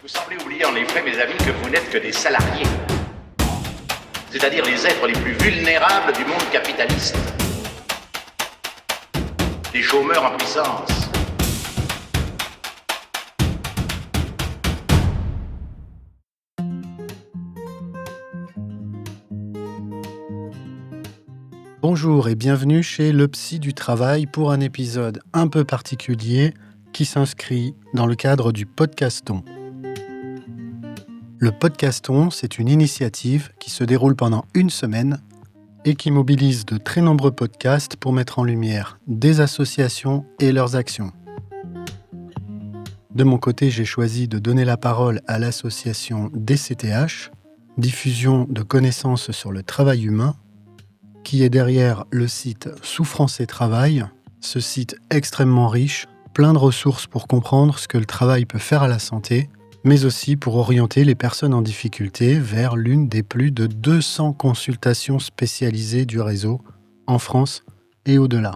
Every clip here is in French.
Vous semblez oublier en effet, mes amis, que vous n'êtes que des salariés. C'est-à-dire les êtres les plus vulnérables du monde capitaliste. Des chômeurs en puissance. Bonjour et bienvenue chez Le Psy du Travail pour un épisode un peu particulier qui s'inscrit dans le cadre du Podcaston. Le Podcaston, c'est une initiative qui se déroule pendant une semaine et qui mobilise de très nombreux podcasts pour mettre en lumière des associations et leurs actions. De mon côté, j'ai choisi de donner la parole à l'association DCTH, Diffusion de connaissances sur le travail humain, qui est derrière le site Souffrance et Travail, ce site extrêmement riche, plein de ressources pour comprendre ce que le travail peut faire à la santé, mais aussi pour orienter les personnes en difficulté vers l'une des plus de 200 consultations spécialisées du réseau en France et au-delà.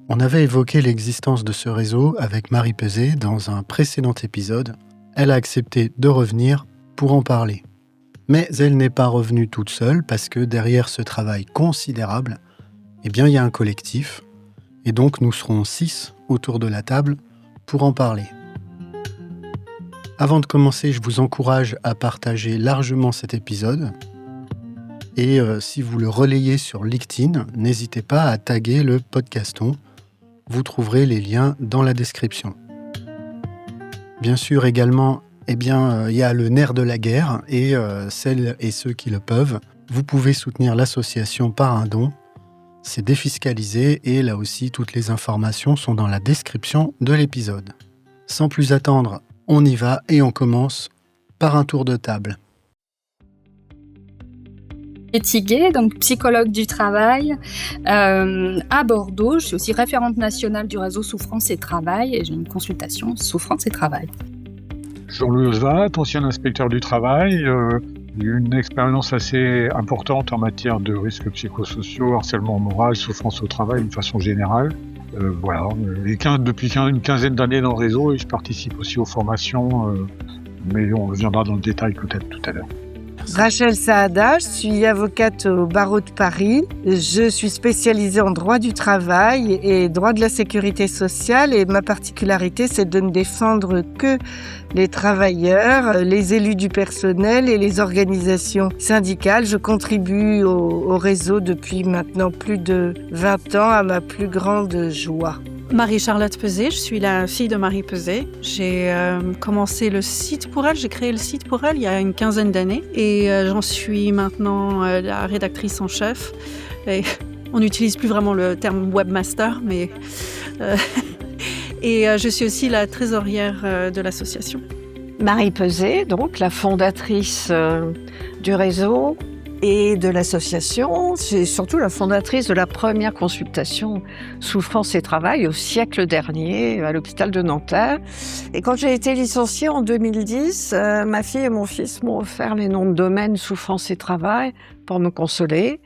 On avait évoqué l'existence de ce réseau avec Marie Peset dans un précédent épisode. Elle a accepté de revenir pour en parler. Mais elle n'est pas revenue toute seule parce que derrière ce travail considérable, il y a un collectif. Et donc nous serons 6 autour de la table pour en parler. Avant de commencer, je vous encourage à partager largement cet épisode. Et si vous le relayez sur LinkedIn, n'hésitez pas à taguer le Podcaston. Vous trouverez les liens dans la description. Bien sûr également, il y a le nerf de la guerre et celles et ceux qui le peuvent, vous pouvez soutenir l'association par un don. C'est défiscalisé et là aussi, toutes les informations sont dans la description de l'épisode. Sans plus attendre, on y va et on commence par un tour de table. Etiguet, donc psychologue du travail à Bordeaux. Je suis aussi référente nationale du réseau Souffrance et Travail et j'ai une consultation Souffrance et Travail. Jean-Louis Osvat, ancien inspecteur du travail, une expérience assez importante en matière de risques psychosociaux, harcèlement moral, souffrance au travail d'une façon générale. Depuis une quinzaine d'années dans le réseau et je participe aussi aux formations, mais on reviendra dans le détail peut-être tout à l'heure. Rachel Saada, je suis avocate au barreau de Paris. Je suis spécialisée en droit du travail et droit de la sécurité sociale et ma particularité, c'est de ne défendre que les travailleurs, les élus du personnel et les organisations syndicales. Je contribue au réseau depuis maintenant plus de 20 ans à ma plus grande joie. Marie-Charlotte Peset, je suis la fille de Marie Peset. J'ai commencé le site pour elle, j'ai créé le site pour elle il y a une quinzaine d'années et j'en suis maintenant la rédactrice en chef. Et on n'utilise plus vraiment le terme webmaster, mais et je suis aussi la trésorière de l'association. Marie Peset, donc la fondatrice du réseau et de l'association. C'est surtout la fondatrice de la première consultation Souffrance et Travail au siècle dernier à l'hôpital de Nanterre. Et quand j'ai été licenciée en 2010, ma fille et mon fils m'ont offert les noms de domaine Souffrance et Travail pour me consoler,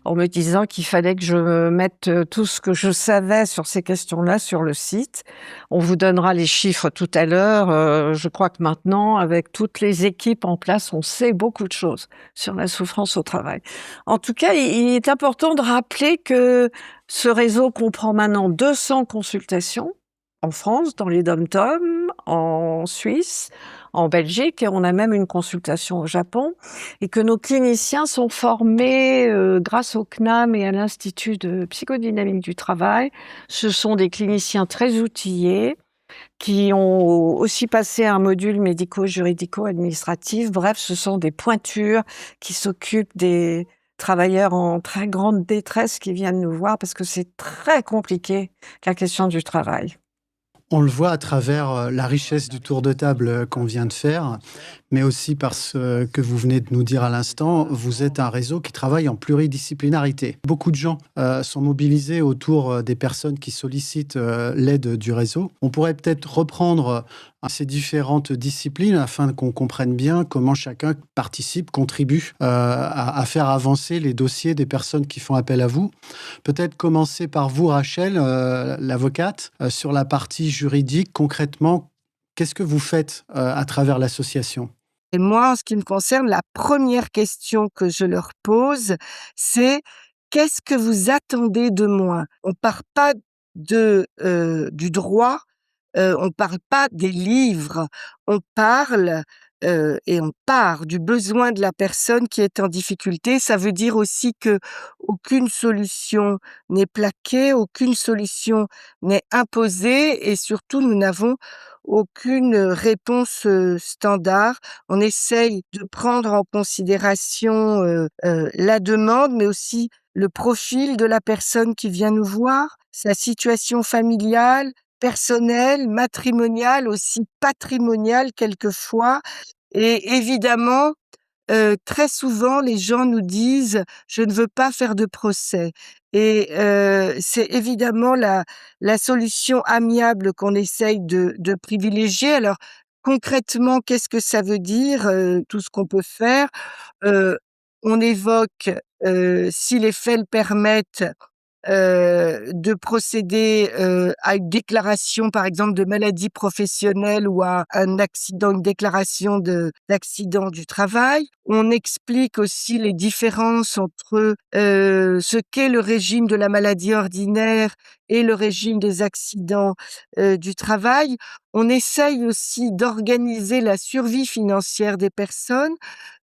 en me disant qu'il fallait que je mette tout ce que je savais sur ces questions-là sur le site. On vous donnera les chiffres tout à l'heure. Je crois que maintenant, avec toutes les équipes en place, on sait beaucoup de choses sur la souffrance au travail. En tout cas, il est important de rappeler que ce réseau comprend maintenant 200 consultations en France, dans les DOM-TOM, en Suisse, en Belgique, et on a même une consultation au Japon, et que nos cliniciens sont formés grâce au CNAM et à l'Institut de psychodynamique du travail. Ce sont des cliniciens très outillés, qui ont aussi passé un module médico-juridico-administratif. Bref, ce sont des pointures qui s'occupent des travailleurs en très grande détresse qui viennent nous voir parce que c'est très compliqué, la question du travail. On le voit à travers la richesse du tour de table qu'on vient de faire, mais aussi parce que vous venez de nous dire à l'instant, vous êtes un réseau qui travaille en pluridisciplinarité. Beaucoup de gens sont mobilisés autour des personnes qui sollicitent l'aide du réseau. On pourrait peut-être reprendre ces différentes disciplines afin qu'on comprenne bien comment chacun participe, contribue à faire avancer les dossiers des personnes qui font appel à vous. Peut-être commencer par vous, Rachel, l'avocate, sur la partie juridique. Concrètement, Qu'est-ce que vous faites à travers l'association ? Et moi, en ce qui me concerne, la première question que je leur pose, c'est: qu'est-ce que vous attendez de moi? On part pas du droit, on parle pas des livres, on parle et on part du besoin de la personne qui est en difficulté. Ça veut dire aussi que aucune solution n'est plaquée, aucune solution n'est imposée et surtout nous n'avons aucune réponse standard. On essaye de prendre en considération la demande, mais aussi le profil de la personne qui vient nous voir, sa situation familiale, personnelle, matrimoniale, aussi patrimoniale quelquefois. Et évidemment, très souvent, les gens nous disent: «Je ne veux pas faire de procès» et c'est évidemment la solution amiable qu'on essaye de privilégier. Alors concrètement, qu'est-ce que ça veut dire, tout ce qu'on peut faire? Heu, on évoque, si les faits le permettent, de procéder, à une déclaration, par exemple, de maladie professionnelle ou à un accident, une déclaration d'accident du travail. On explique aussi les différences entre, ce qu'est le régime de la maladie ordinaire et le régime des accidents, du travail. On essaye aussi d'organiser la survie financière des personnes,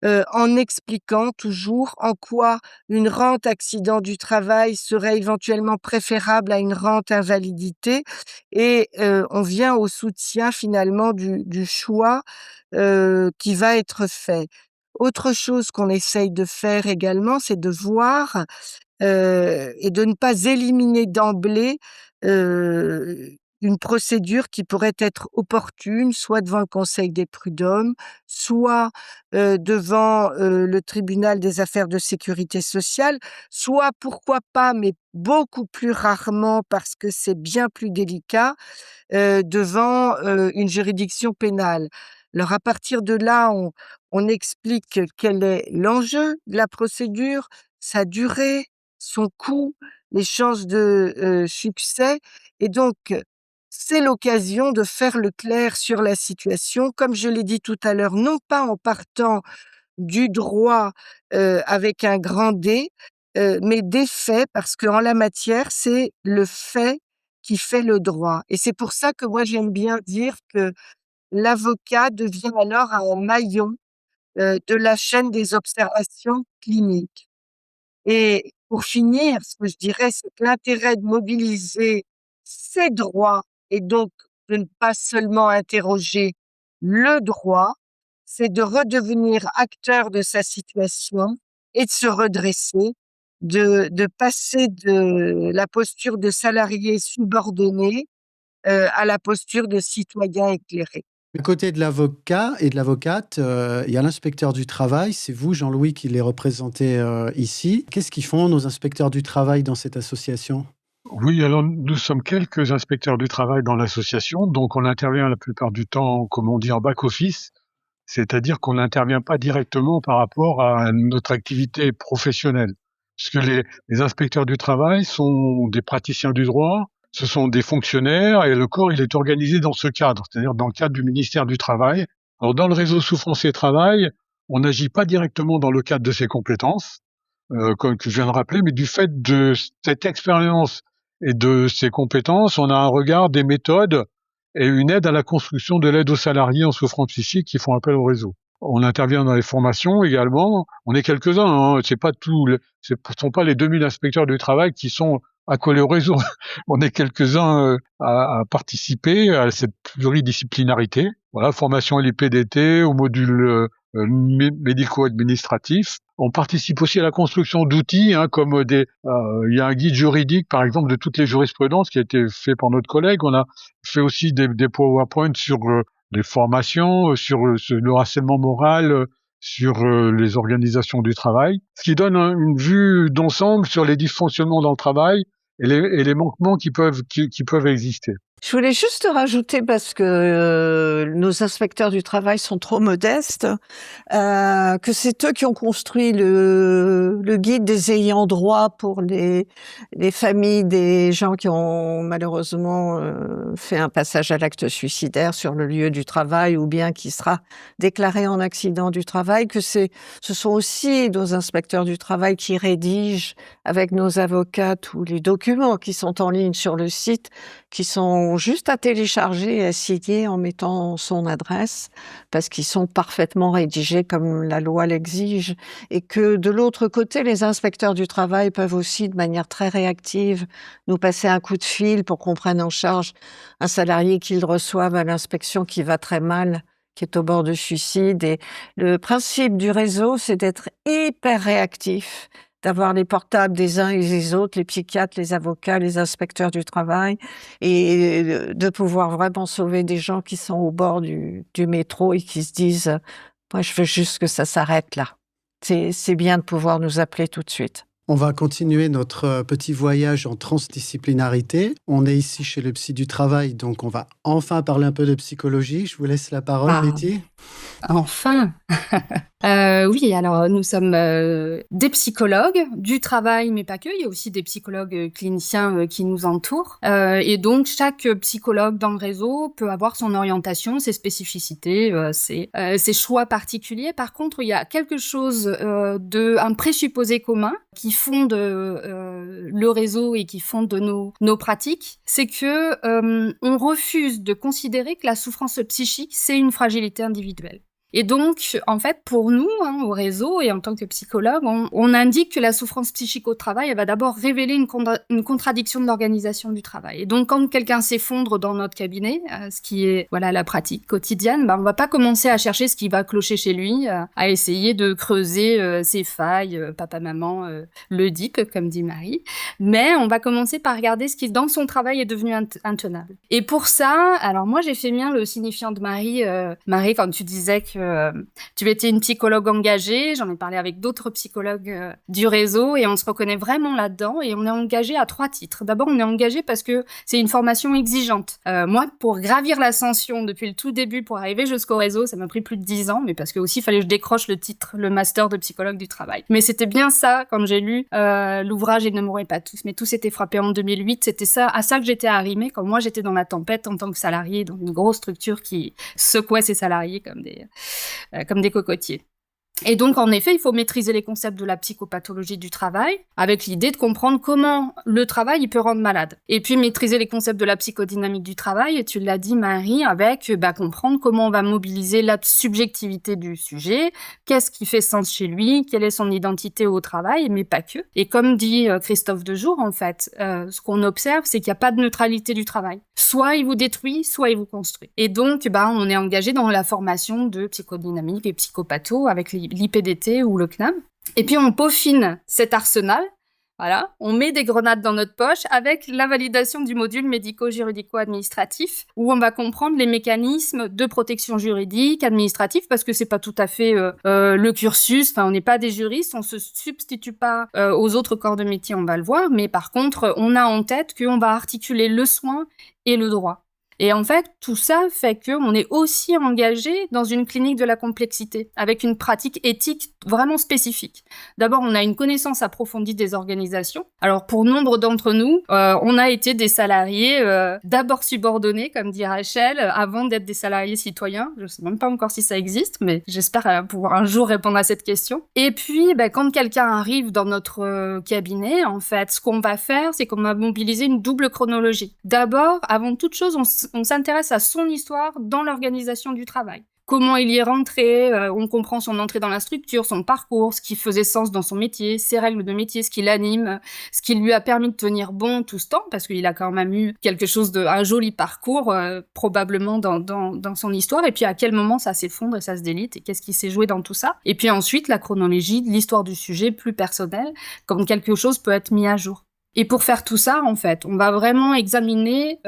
en expliquant toujours en quoi une rente accident du travail serait éventuellement préférable à une rente invalidité et on vient au soutien finalement du choix, qui va être fait. Autre chose qu'on essaye de faire également, c'est de voir, et de ne pas éliminer d'emblée, une procédure qui pourrait être opportune, soit devant le Conseil des prud'hommes, soit, devant, le tribunal des affaires de sécurité sociale, soit, pourquoi pas, mais beaucoup plus rarement parce que c'est bien plus délicat, devant, une juridiction pénale. Alors à partir de là, on explique quel est l'enjeu de la procédure, sa durée, son coût, les chances de, succès et donc c'est l'occasion de faire le clair sur la situation. Comme je l'ai dit tout à l'heure, non pas en partant du droit, avec un grand D, mais des faits parce qu'en la matière, c'est le fait qui fait le droit et c'est pour ça que moi j'aime bien dire que l'avocat devient alors un maillon, de la chaîne des observations cliniques. Et pour finir, ce que je dirais, c'est que l'intérêt de mobiliser ses droits et donc de ne pas seulement interroger le droit, c'est de redevenir acteur de sa situation et de se redresser, de passer de la posture de salarié subordonné, à la posture de citoyen éclairé. À côté de l'avocat et de l'avocate, il y a l'inspecteur du travail. C'est vous, Jean-Louis, qui les représentez ici. Qu'est-ce qu'ils font, nos inspecteurs du travail, dans cette association ? Oui, alors nous sommes quelques inspecteurs du travail dans l'association, donc on intervient la plupart du temps, comme on dit, en back-office, c'est-à-dire qu'on n'intervient pas directement par rapport à notre activité professionnelle. Puisque les inspecteurs du travail sont des praticiens du droit, ce sont des fonctionnaires et le corps, il est organisé dans ce cadre, c'est-à-dire dans le cadre du ministère du Travail. Alors dans le réseau Souffrance et Travail, on n'agit pas directement dans le cadre de ses compétences, comme je viens de rappeler, mais du fait de cette expérience et de ses compétences, on a un regard, des méthodes et une aide à la construction de l'aide aux salariés en souffrance psychique qui font appel au réseau. On intervient dans les formations également. On est quelques-uns, hein. Ce sont pas les 2000 inspecteurs du travail qui sont accolés au réseau. On est quelques-uns à participer à cette pluridisciplinarité. Voilà, formation à l'IPDT, au module médico-administratif. On participe aussi à la construction d'outils, hein, comme il y a un guide juridique, par exemple, de toutes les jurisprudences qui a été fait par notre collègue. On a fait aussi des PowerPoint sur les formations, sur le harcèlement moral, sur les organisations du travail, ce qui donne une vue d'ensemble sur les dysfonctionnements dans le travail et les manquements qui peuvent exister. Je voulais juste rajouter, parce que nos inspecteurs du travail sont trop modestes, que c'est eux qui ont construit le guide des ayants droit pour les familles des gens qui ont malheureusement fait un passage à l'acte suicidaire sur le lieu du travail ou bien qui sera déclaré en accident du travail, que ce sont aussi nos inspecteurs du travail qui rédigent avec nos avocats tous les documents qui sont en ligne sur le site, qui sont juste à télécharger et à signer en mettant son adresse, parce qu'ils sont parfaitement rédigés comme la loi l'exige, et que de l'autre côté, les inspecteurs du travail peuvent aussi, de manière très réactive, nous passer un coup de fil pour qu'on prenne en charge un salarié qu'ils reçoivent à l'inspection qui va très mal, qui est au bord de suicide. Et le principe du réseau, c'est d'être hyper réactif, d'avoir les portables des uns et des autres, les psychiatres, les avocats, les inspecteurs du travail, et de pouvoir vraiment sauver des gens qui sont au bord du métro et qui se disent « Moi, je veux juste que ça s'arrête là ». C'est bien de pouvoir nous appeler tout de suite. On va continuer notre petit voyage en transdisciplinarité. On est ici chez le Psy du Travail, donc on va enfin parler un peu de psychologie. Je vous laisse la parole, Betty. Enfin Oui, alors nous sommes des psychologues du travail, mais pas que. Il y a aussi des psychologues cliniciens qui nous entourent. Et donc, chaque psychologue dans le réseau peut avoir son orientation, ses spécificités, ses choix particuliers. Par contre, il y a quelque chose un présupposé commun qui fonde le réseau et qui fonde nos pratiques. C'est que on refuse de considérer que la souffrance psychique, c'est une fragilité individuelle. Et donc, en fait, pour nous, au réseau et en tant que psychologue, on indique que la souffrance psychique au travail, elle va d'abord révéler une contradiction de l'organisation du travail. Et donc, quand quelqu'un s'effondre dans notre cabinet, ce qui est la pratique quotidienne, on va pas commencer à chercher ce qui va clocher chez lui, à essayer de creuser ses failles, papa, maman, le DIP, comme dit Marie. Mais on va commencer par regarder ce qui, dans son travail, est devenu intenable. Et pour ça, alors moi, j'ai fait mien le signifiant de Marie. Marie, quand tu disais que tu étais une psychologue engagée, j'en ai parlé avec d'autres psychologues du réseau et on se reconnaît vraiment là-dedans et on est engagé à 3 titres. D'abord, on est engagé parce que c'est une formation exigeante. Moi, pour gravir l'ascension depuis le tout début pour arriver jusqu'au réseau, ça m'a pris plus de 10 ans, mais parce que aussi il fallait que je décroche le master de psychologue du travail. Mais c'était bien ça, quand j'ai lu l'ouvrage Ils ne mourraient pas tous, mais tous étaient frappés en 2008, c'était à ça que j'étais arrimée quand moi j'étais dans la tempête en tant que salariée dans une grosse structure qui secouait ses salariés comme des cocotiers. Et donc, en effet, il faut maîtriser les concepts de la psychopathologie du travail, avec l'idée de comprendre comment le travail il peut rendre malade. Et puis, maîtriser les concepts de la psychodynamique du travail, et tu l'as dit, Marie, avec comprendre comment on va mobiliser la subjectivité du sujet, qu'est-ce qui fait sens chez lui, quelle est son identité au travail, mais pas que. Et comme dit Christophe Dejour, en fait, ce qu'on observe, c'est qu'il n'y a pas de neutralité du travail. Soit il vous détruit, soit il vous construit. Et donc, on est engagé dans la formation de psychodynamique et psychopatho avec l'IPDT ou le CNAM. Et puis, on peaufine cet arsenal. Voilà, on met des grenades dans notre poche avec la validation du module médico-juridico-administratif où on va comprendre les mécanismes de protection juridique, administrative, parce que c'est pas tout à fait le cursus. Enfin, on n'est pas des juristes, on se substitue pas aux autres corps de métier, on va le voir. Mais par contre, on a en tête qu'on va articuler le soin et le droit. Et en fait, tout ça fait qu'on est aussi engagé dans une clinique de la complexité, avec une pratique éthique vraiment spécifique. D'abord, on a une connaissance approfondie des organisations. Alors, pour nombre d'entre nous, on a été des salariés d'abord subordonnés, comme dit Rachel, avant d'être des salariés citoyens. Je sais même pas encore si ça existe, mais j'espère pouvoir un jour répondre à cette question. Et puis, quand quelqu'un arrive dans notre cabinet, en fait, ce qu'on va faire, c'est qu'on va mobiliser une double chronologie. D'abord, avant toute chose, on s'intéresse à son histoire dans l'organisation du travail. Comment il y est rentré, on comprend son entrée dans la structure, son parcours, ce qui faisait sens dans son métier, ses règles de métier, ce qui l'anime, ce qui lui a permis de tenir bon tout ce temps, parce qu'il a quand même eu un joli parcours, probablement dans son histoire, et puis à quel moment ça s'effondre et ça se délite, et qu'est-ce qui s'est joué dans tout ça. Et puis ensuite, la chronologie de l'histoire du sujet, plus personnelle, comme quelque chose peut être mis à jour. Et pour faire tout ça, en fait, on va vraiment examiner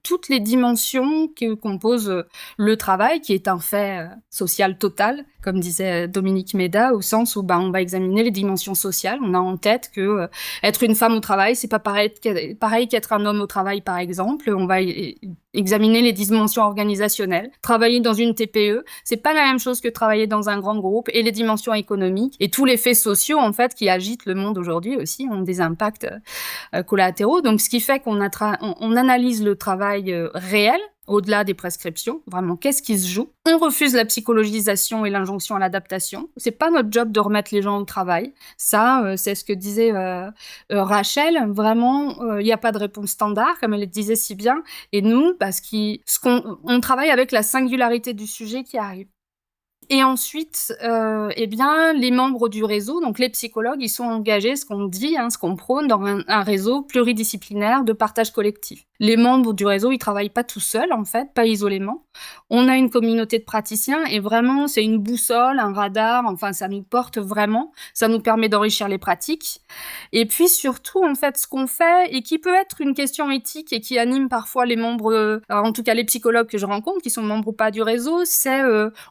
toutes les dimensions que compose le travail, qui est un fait social total, comme disait Dominique Méda, au sens où on va examiner les dimensions sociales. On a en tête que être une femme au travail, c'est pas pareil qu'être un homme au travail, par exemple. On va examiner les dimensions organisationnelles. Travailler dans une TPE, c'est pas la même chose que travailler dans un grand groupe, et les dimensions économiques et tous les faits sociaux, en fait, qui agitent le monde aujourd'hui aussi, ont des impacts collatéraux. Donc, ce qui fait qu'on on analyse le travail réel, au-delà des prescriptions, vraiment, qu'est-ce qui se joue? On refuse la psychologisation et l'injonction à l'adaptation. C'est pas notre job de remettre les gens au travail. Ça, c'est ce que disait Rachel. Vraiment, il n'y a pas de réponse standard, comme elle le disait si bien. Et nous, on travaille avec la singularité du sujet qui arrive. Et ensuite, les membres du réseau, donc les psychologues, ils sont engagés, ce qu'on dit, ce qu'on prône, dans un réseau pluridisciplinaire de partage collectif. Les membres du réseau, ils travaillent pas tout seuls, en fait, pas isolément. On a une communauté de praticiens et vraiment, c'est une boussole, un radar, enfin, ça nous porte vraiment, ça nous permet d'enrichir les pratiques. Et puis surtout, en fait, ce qu'on fait, et qui peut être une question éthique et qui anime parfois les membres, en tout cas les psychologues que je rencontre, qui sont membres ou pas du réseau, c'est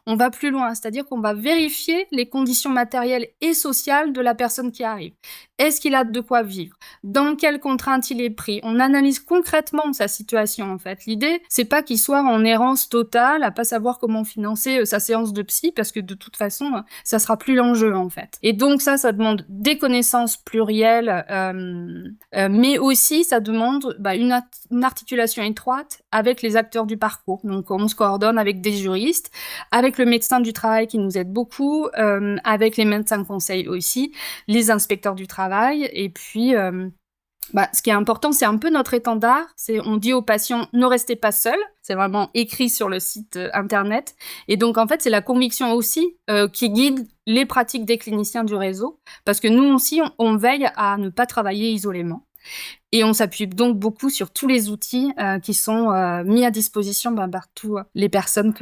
on va plus loin, c'est-à-dire qu'on va vérifier les conditions matérielles et sociales de la personne qui arrive. Est-ce qu'il a de quoi vivre? Dans quelles contraintes il est pris? On analyse concrètement sa situation, en fait. L'idée, c'est pas qu'il soit en errance totale, à pas savoir comment financer sa séance de psy, parce que de toute façon, ça sera plus l'enjeu, en fait. Et donc ça demande des connaissances plurielles, mais aussi, ça demande une articulation étroite avec les acteurs du parcours. Donc, on se coordonne avec des juristes, avec le médecin du travail qui nous aide beaucoup, avec les médecins conseils aussi, les inspecteurs du travail, et puis ce qui est important, c'est un peu notre étendard, on dit aux patients ne restez pas seuls, c'est vraiment écrit sur le site internet, et donc en fait c'est la conviction aussi qui guide les pratiques des cliniciens du réseau, parce que nous aussi on veille à ne pas travailler isolément. Et on s'appuie donc beaucoup sur tous les outils qui sont mis à disposition par tous les personnes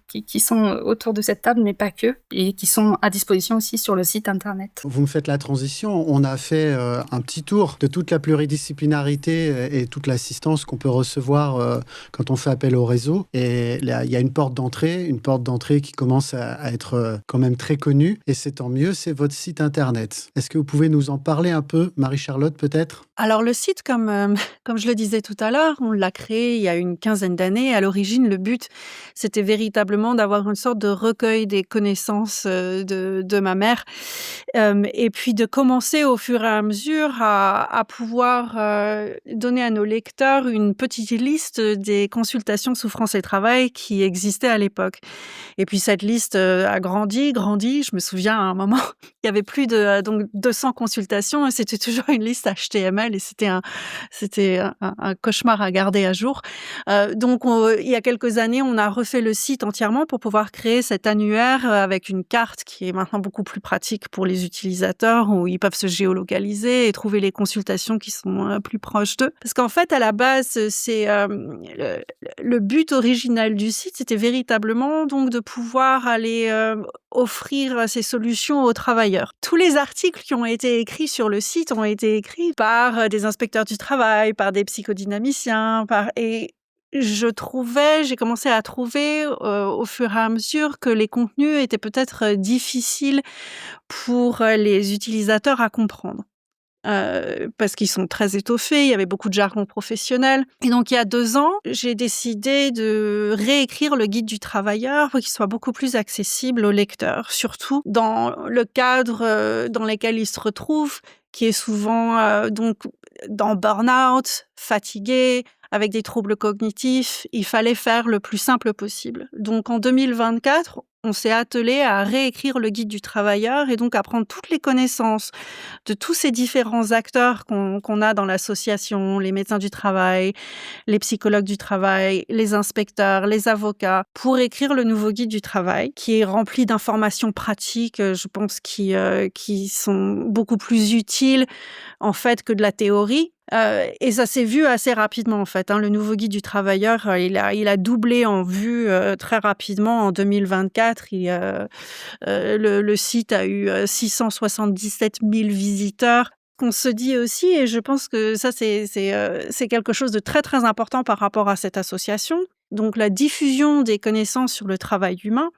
qui sont autour de cette table, mais pas que, et qui sont à disposition aussi sur le site internet. Vous me faites la transition. On a fait un petit tour de toute la pluridisciplinarité et toute l'assistance qu'on peut recevoir quand on fait appel au réseau. Et là, il y a une porte d'entrée qui commence à être quand même très connue. Et c'est tant mieux, c'est votre site internet. Est-ce que vous pouvez nous en parler un peu, Marie-Charlotte, peut-être ? Alors le site, comme je le disais tout à l'heure, on l'a créé il y a une quinzaine d'années. À l'origine, le but, c'était véritablement d'avoir une sorte de recueil des connaissances de ma mère, et puis de commencer au fur et à mesure à pouvoir donner à nos lecteurs une petite liste des consultations souffrance et travail qui existaient à l'époque. Et puis cette liste a grandi. Je me souviens à un moment, il y avait plus de 200 consultations et c'était toujours une liste HTML et c'était un cauchemar à garder à jour. Donc, il y a quelques années, on a refait le site entièrement pour pouvoir créer cet annuaire avec une carte qui est maintenant beaucoup plus pratique pour les utilisateurs, où ils peuvent se géolocaliser et trouver les consultations qui sont plus proches d'eux. Parce qu'en fait, à la base, c'est le but original du site, c'était véritablement donc de pouvoir aller offrir ces solutions aux travailleurs. Tous les articles qui ont été écrits sur le site ont été écrits par des inspecteurs du travail, par des psychodynamiciens, et j'ai commencé à trouver au fur et à mesure que les contenus étaient peut-être difficiles pour les utilisateurs à comprendre. Parce qu'ils sont très étoffés, il y avait beaucoup de jargon professionnel. Et donc, il y a 2 ans, j'ai décidé de réécrire le guide du travailleur pour qu'il soit beaucoup plus accessible aux lecteurs, surtout dans le cadre dans lequel ils se retrouvent, qui est souvent donc dans burn-out, fatigué, avec des troubles cognitifs. Il fallait faire le plus simple possible. Donc, en 2024, on s'est attelé à réécrire le guide du travailleur et donc à prendre toutes les connaissances de tous ces différents acteurs qu'on a dans l'association, les médecins du travail, les psychologues du travail, les inspecteurs, les avocats, pour écrire le nouveau guide du travail qui est rempli d'informations pratiques, je pense, qui sont beaucoup plus utiles en fait que de la théorie. Et ça s'est vu assez rapidement en fait. Le nouveau guide du travailleur, il a doublé en vue très rapidement en 2024. Le site a eu 677 000 visiteurs. Qu'on se dit aussi, et je pense que ça c'est quelque chose de très très important par rapport à cette association. Donc la diffusion des connaissances sur le travail humain,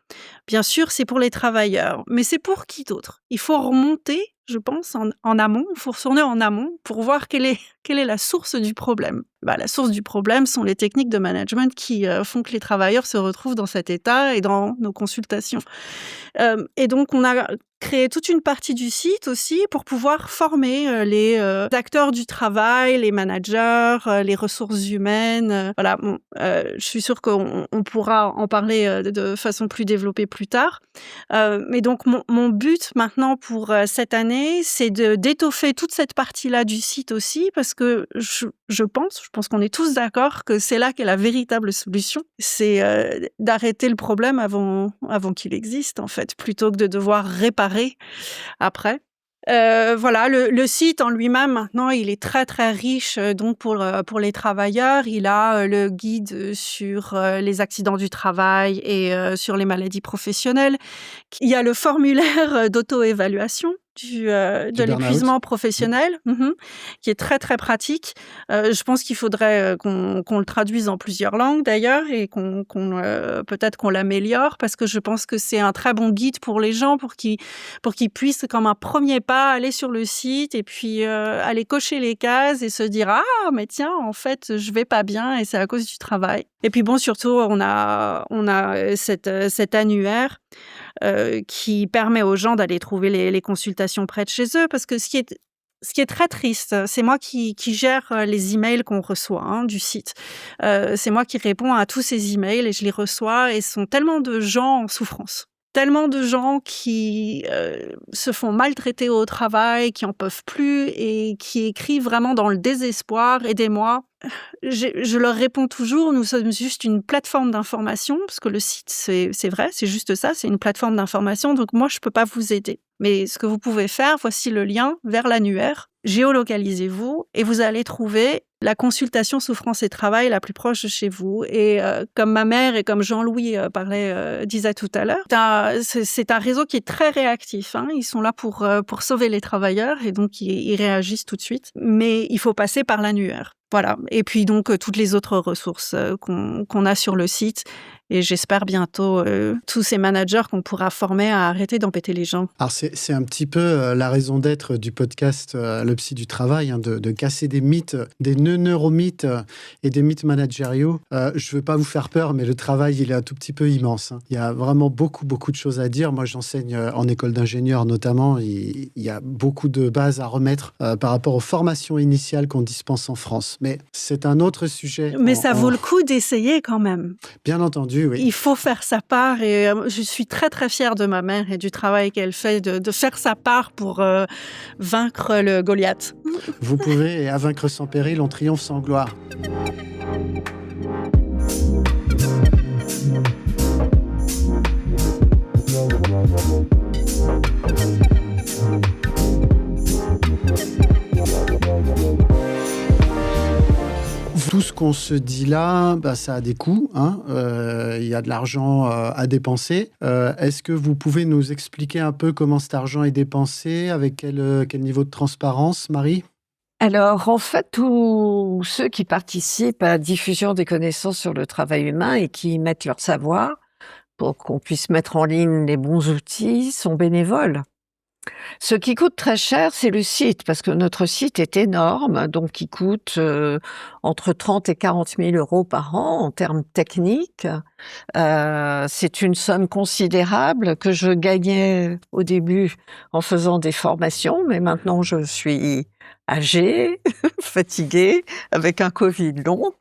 Bien sûr, c'est pour les travailleurs, mais c'est pour qui d'autre? Il faut remonter, je pense, en amont, il faut retourner en amont pour voir quelle est la source du problème. La source du problème sont les techniques de management qui font que les travailleurs se retrouvent dans cet état et dans nos consultations. Et donc, on a créé toute une partie du site aussi pour pouvoir former les acteurs du travail, les managers, les ressources humaines. Je suis sûre qu'on pourra en parler de façon plus développée plus tard. Mais donc, mon but maintenant pour cette année, c'est d'étoffer toute cette partie-là du site aussi, parce que je pense qu'on est tous d'accord que c'est là qu'est la véritable solution. C'est d'arrêter le problème avant qu'il existe, en fait, plutôt que de devoir réparer après. Le site en lui-même, maintenant, il est très, très riche donc pour les travailleurs. Il a le guide sur les accidents du travail et sur les maladies professionnelles. Il y a le formulaire d'auto-évaluation de l'épuisement professionnel, qui est très, très pratique. Je pense qu'il faudrait qu'on le traduise en plusieurs langues, d'ailleurs, et peut-être qu'on l'améliore, parce que je pense que c'est un très bon guide pour les gens, pour qu'ils puissent, comme un premier pas, aller sur le site et puis aller cocher les cases et se dire « Ah, mais tiens, en fait, je vais pas bien et c'est à cause du travail. » Et puis bon, surtout, on a cet annuaire qui permet aux gens d'aller trouver les consultations près de chez eux, parce que ce qui est très triste, c'est moi qui gère les emails qu'on reçoit du site. C'est moi qui réponds à tous ces emails et je les reçois, et ce sont tellement de gens en souffrance. Tellement de gens qui se font maltraiter au travail, qui en peuvent plus et qui écrivent vraiment dans le désespoir « Aidez-moi ». Je leur réponds toujours, nous sommes juste une plateforme d'information, parce que le site, c'est vrai, c'est juste ça, c'est une plateforme d'information, donc moi, je ne peux pas vous aider. Mais ce que vous pouvez faire, voici le lien vers l'annuaire. Géolocalisez-vous et vous allez trouver la consultation souffrance et travail la plus proche de chez vous. Et comme ma mère et comme Jean-Louis disait tout à l'heure, c'est un réseau qui est très réactif. Ils sont là pour sauver les travailleurs et donc ils réagissent tout de suite. Mais il faut passer par l'annuaire. Voilà. Et puis donc toutes les autres ressources qu'on a sur le site. Et j'espère bientôt tous ces managers qu'on pourra former à arrêter d'embêter les gens. Alors c'est un petit peu la raison d'être du podcast Le Psy du Travail, de casser des mythes, des neuromythes et des mythes managériaux. Je ne veux pas vous faire peur, mais le travail, il est un tout petit peu immense. Il y a vraiment beaucoup de choses à dire. Moi, j'enseigne en école d'ingénieur notamment. Il y a beaucoup de bases à remettre par rapport aux formations initiales qu'on dispense en France. Mais c'est un autre sujet. Mais ça vaut le coup d'essayer quand même. Bien entendu. Oui. Il faut faire sa part, et je suis très très fière de ma mère et du travail qu'elle fait de faire sa part pour vaincre le Goliath. Vous pouvez, et à vaincre sans péril, on triomphe sans gloire. Tout ce qu'on se dit là, ça a des coûts. Il y a de l'argent à dépenser. Est-ce que vous pouvez nous expliquer un peu comment cet argent est dépensé, avec quel niveau de transparence, Marie ? Alors, en fait, tous ceux qui participent à la diffusion des connaissances sur le travail humain et qui mettent leur savoir pour qu'on puisse mettre en ligne les bons outils sont bénévoles. Ce qui coûte très cher, c'est le site, parce que notre site est énorme, donc il coûte entre 30 et 40 000 euros par an en termes techniques. C'est une somme considérable que je gagnais au début en faisant des formations, mais maintenant je suis âgée, fatiguée, avec un Covid long.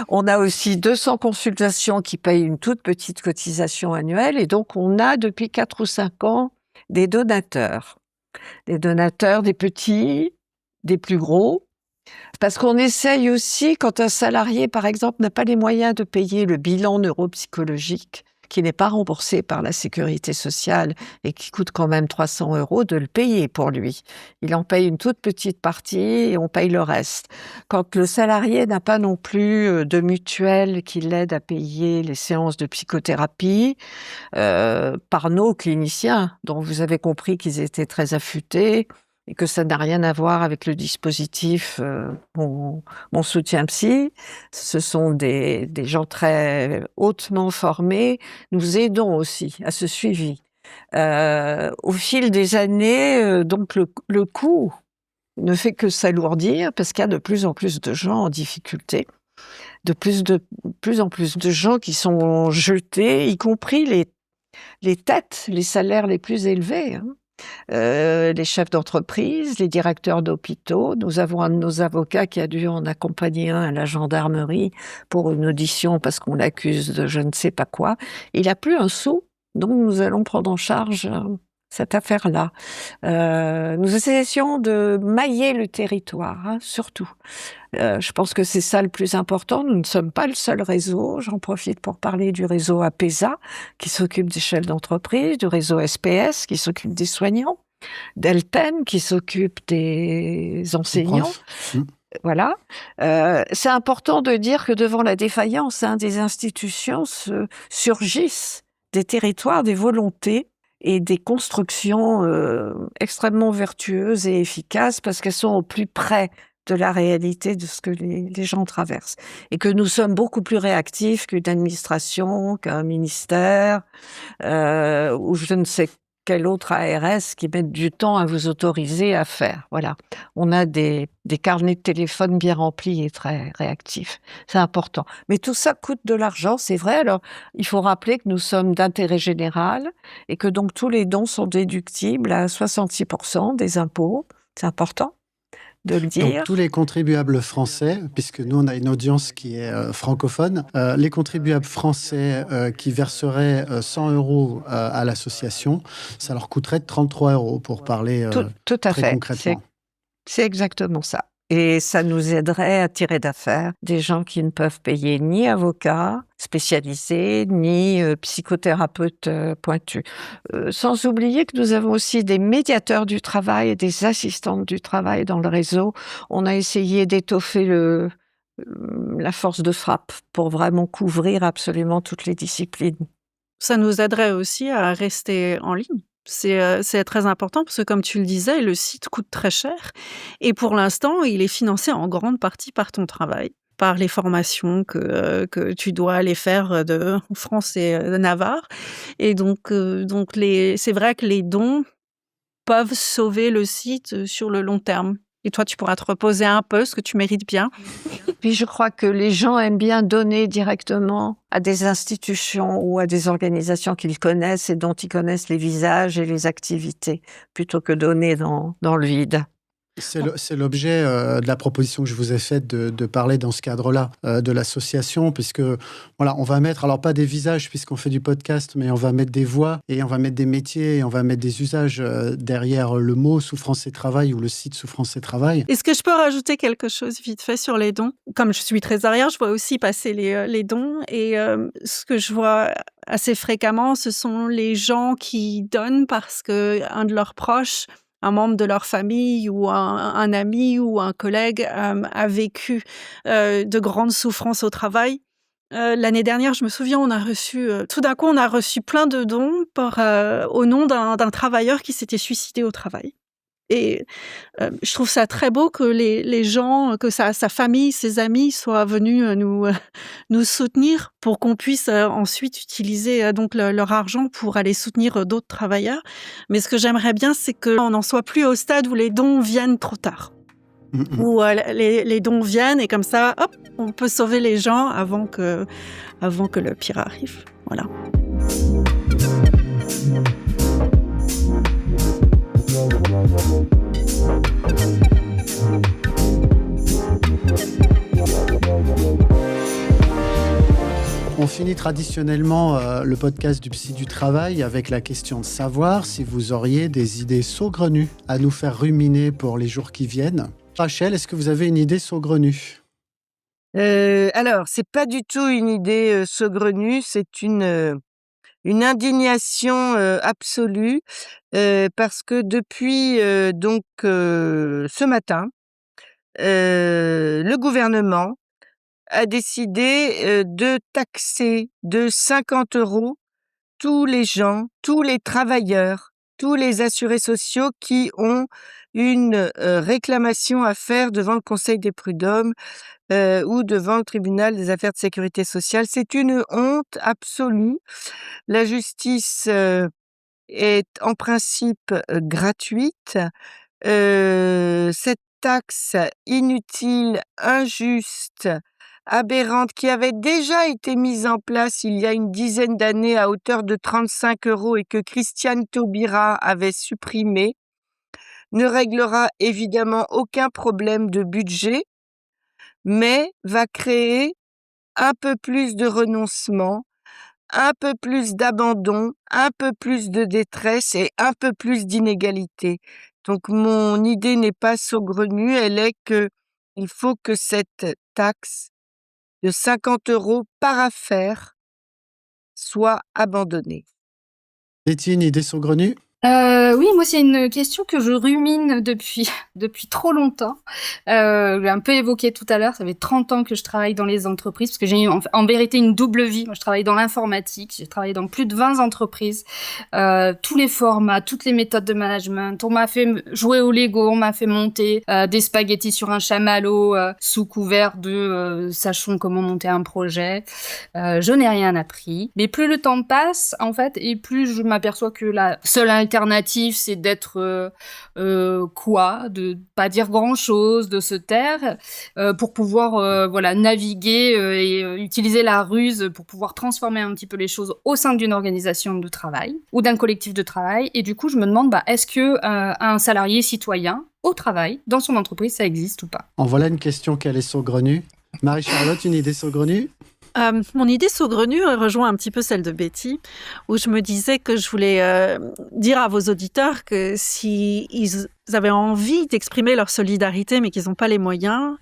On a aussi 200 consultations qui payent une toute petite cotisation annuelle, et donc on a depuis 4 ou 5 ans des donateurs, des petits, des plus gros, parce qu'on essaye aussi, quand un salarié, par exemple, n'a pas les moyens de payer le bilan neuropsychologique, qui n'est pas remboursé par la sécurité sociale et qui coûte quand même 300 €, de le payer pour lui. Il en paye une toute petite partie et on paye le reste. Quand le salarié n'a pas non plus de mutuelle qui l'aide à payer les séances de psychothérapie par nos cliniciens, dont vous avez compris qu'ils étaient très affûtés, et que ça n'a rien à voir avec le dispositif mon soutien psy. Ce sont des gens très hautement formés. Nous aidons aussi à ce suivi. Au fil des années, donc le coût ne fait que s'alourdir parce qu'il y a de plus en plus de gens en difficulté, de plus en plus de gens qui sont jetés, y compris les têtes, les salaires les plus élevés, hein. Les chefs d'entreprise, les directeurs d'hôpitaux. Nous avons un de nos avocats qui a dû en accompagner un à la gendarmerie pour une audition parce qu'on l'accuse de je ne sais pas quoi. Il n'a plus un sou, donc nous allons prendre en charge cette affaire-là. Nous essayons de mailler le territoire, hein, surtout. Je pense que c'est ça le plus important. Nous ne sommes pas le seul réseau. J'en profite pour parler du réseau APESA, qui s'occupe des chefs d'entreprise, du réseau SPS, qui s'occupe des soignants, d'Elten, qui s'occupe des enseignants. Voilà. C'est important de dire que devant la défaillance des institutions surgissent des territoires, des volontés et des constructions extrêmement vertueuses et efficaces parce qu'elles sont au plus près de la réalité de ce que les gens traversent. Et que nous sommes beaucoup plus réactifs qu'une administration, qu'un ministère, ou je ne sais quel autre ARS qui mettent du temps à vous autoriser à faire. Voilà. On a des carnets de téléphone bien remplis et très réactifs. C'est important. Mais tout ça coûte de l'argent, c'est vrai. Alors, il faut rappeler que nous sommes d'intérêt général et que donc tous les dons sont déductibles à 66% des impôts. C'est important de le dire. Donc, tous les contribuables français, puisque nous, on a une audience qui est francophone, les contribuables français qui verseraient 100 € à l'association, ça leur coûterait 33 € pour parler tout à très fait. concrètement. C'est exactement ça. Et ça nous aiderait à tirer d'affaire des gens qui ne peuvent payer ni avocats spécialisés, ni psychothérapeutes pointus. Sans oublier que nous avons aussi des médiateurs du travail et des assistantes du travail dans le réseau. On a essayé d'étoffer la force de frappe pour vraiment couvrir absolument toutes les disciplines. Ça nous aiderait aussi à rester en ligne. C'est très important parce que, comme tu le disais, le site coûte très cher et pour l'instant, il est financé en grande partie par ton travail, par les formations que tu dois aller faire de France et de Navarre. Et donc c'est vrai que les dons peuvent sauver le site sur le long terme. Et toi, tu pourras te reposer un peu, ce que tu mérites bien. Puis je crois que les gens aiment bien donner directement à des institutions ou à des organisations qu'ils connaissent et dont ils connaissent les visages et les activités, plutôt que donner dans le vide. C'est l'objet de la proposition que je vous ai faite de parler dans ce cadre-là de l'association, puisque voilà, on va mettre, alors pas des visages puisqu'on fait du podcast, mais on va mettre des voix et on va mettre des métiers et on va mettre des usages derrière le mot Souffrance et Travail ou le site Souffrance et Travail. Est-ce que je peux rajouter quelque chose vite fait sur les dons ? Comme je suis trésorière, je vois aussi passer les dons et ce que je vois assez fréquemment, ce sont les gens qui donnent parce qu'un de leurs proches, un membre de leur famille ou un ami ou un collègue a vécu de grandes souffrances au travail. L'année dernière, je me souviens, tout d'un coup, on a reçu plein de dons au nom d'un travailleur qui s'était suicidé au travail. Et je trouve ça très beau que les gens, que sa famille, ses amis soient venus nous soutenir pour qu'on puisse ensuite utiliser donc leur argent pour aller soutenir d'autres travailleurs. Mais ce que j'aimerais bien, c'est qu'on n'en soit plus au stade où les dons viennent trop tard. Où les dons viennent et comme ça, hop, on peut sauver les gens avant que le pire arrive. Voilà. On finit traditionnellement le podcast du Psy du Travail avec la question de savoir si vous auriez des idées saugrenues à nous faire ruminer pour les jours qui viennent. Rachel, est-ce que vous avez une idée saugrenue ? Alors, c'est pas du tout une idée saugrenue, c'est une indignation absolue parce que depuis ce matin, le gouvernement a décidé de taxer de 50 € tous les gens, tous les travailleurs tous les assurés sociaux qui ont une réclamation à faire devant le Conseil des prud'hommes ou devant le tribunal des affaires de sécurité sociale. C'est une honte absolue. La justice est en principe gratuite. Cette taxe inutile, injuste, aberrante, qui avait déjà été mise en place il y a une dizaine d'années à hauteur de 35 € et que Christiane Taubira avait supprimée, ne réglera évidemment aucun problème de budget, mais va créer un peu plus de renoncement, un peu plus d'abandon, un peu plus de détresse et un peu plus d'inégalité. Donc mon idée n'est pas saugrenue, elle est que il faut que cette taxe de 50 € par affaire soit abandonnée. Betty, une idée saugrenue? Oui, moi, c'est une question que je rumine depuis trop longtemps. Je l'ai un peu évoqué tout à l'heure. Ça fait 30 ans que je travaille dans les entreprises parce que j'ai en vérité une double vie. Moi, je travaille dans l'informatique. J'ai travaillé dans plus de 20 entreprises. Tous les formats, toutes les méthodes de management. On m'a fait jouer au Lego. On m'a fait monter des spaghettis sur un chamallow sous couvert de sachons comment monter un projet. Je n'ai rien appris. Mais plus le temps passe, en fait, et plus je m'aperçois que la seule alternative, c'est d'être de pas dire grand-chose, de se taire, pour pouvoir naviguer et utiliser la ruse pour pouvoir transformer un petit peu les choses au sein d'une organisation de travail ou d'un collectif de travail. Et du coup, je me demande, est-ce que un salarié citoyen au travail, dans son entreprise, ça existe ou pas? En voilà une question qu'elle est saugrenue. Marie-Charlotte, une idée saugrenue? Mon idée saugrenue rejoint un petit peu celle de Betty, où je me disais que je voulais dire à vos auditeurs que s'ils avaient envie d'exprimer leur solidarité, mais qu'ils n'ont pas les moyens,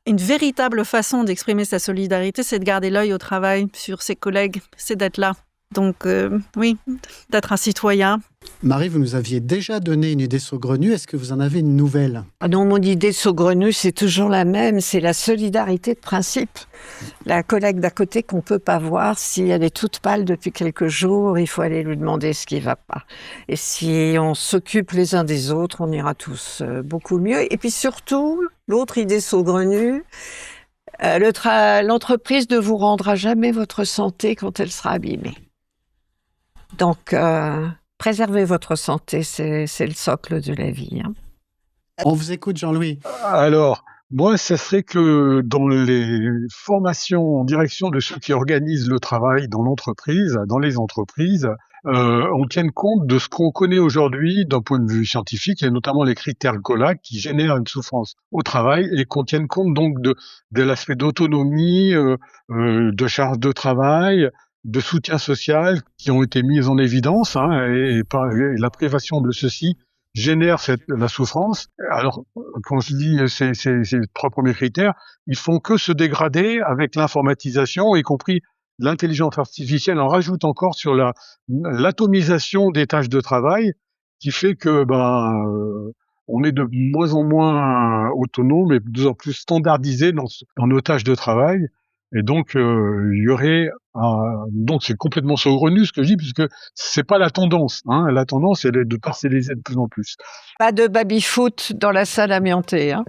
une véritable façon d'exprimer sa solidarité, c'est de garder l'œil au travail sur ses collègues, c'est d'être là. Donc oui, d'être un citoyen. Marie, vous nous aviez déjà donné une idée saugrenue. Est-ce que vous en avez une nouvelle? Non, mon idée saugrenue, c'est toujours la même, c'est la solidarité de principe. La collègue d'à côté qu'on ne peut pas voir, si elle est toute pâle depuis quelques jours, il faut aller lui demander ce qui ne va pas. Et si on s'occupe les uns des autres, on ira tous beaucoup mieux. Et puis surtout, l'autre idée saugrenue, l'entreprise ne vous rendra jamais votre santé quand elle sera abîmée. Donc, préservez votre santé, c'est le socle de la vie. Hein. On vous écoute, Jean-Louis. Alors, moi, ça serait que dans les formations en direction de ceux qui organisent le travail dans l'entreprise, dans les entreprises, on tienne compte de ce qu'on connaît aujourd'hui d'un point de vue scientifique, et notamment les critères GOLA qui génèrent une souffrance au travail, et qu'on tienne compte donc de l'aspect d'autonomie, de charge de travail, de soutien social qui ont été mis en évidence, et la privation de ceci génère la souffrance. Alors, quand je dis ces 3 premiers critères, ils font que se dégrader avec l'informatisation, y compris l'intelligence artificielle en rajoute encore sur l'atomisation des tâches de travail, qui fait que on est de moins en moins autonome et de plus en plus standardisé dans nos tâches de travail. Et donc, il y aurait donc c'est complètement saugrenu ce que je dis, puisque c'est pas la tendance. La tendance, elle est de parcelliser de plus en plus. Pas de baby-foot dans la salle amiantée. Hein.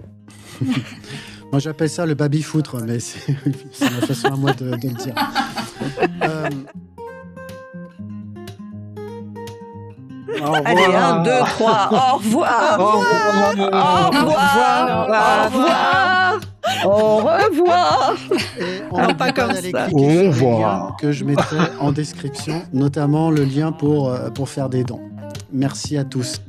Moi, j'appelle ça le baby-foutre, mais c'est ma façon à moi de le dire. Allez, 1, 2, 3, au revoir. Au revoir. Au revoir. Au revoir. Et on n'oublie pas d'aller cliquer sur les liens que je mettrai en description, notamment le lien pour faire des dons. Merci à tous.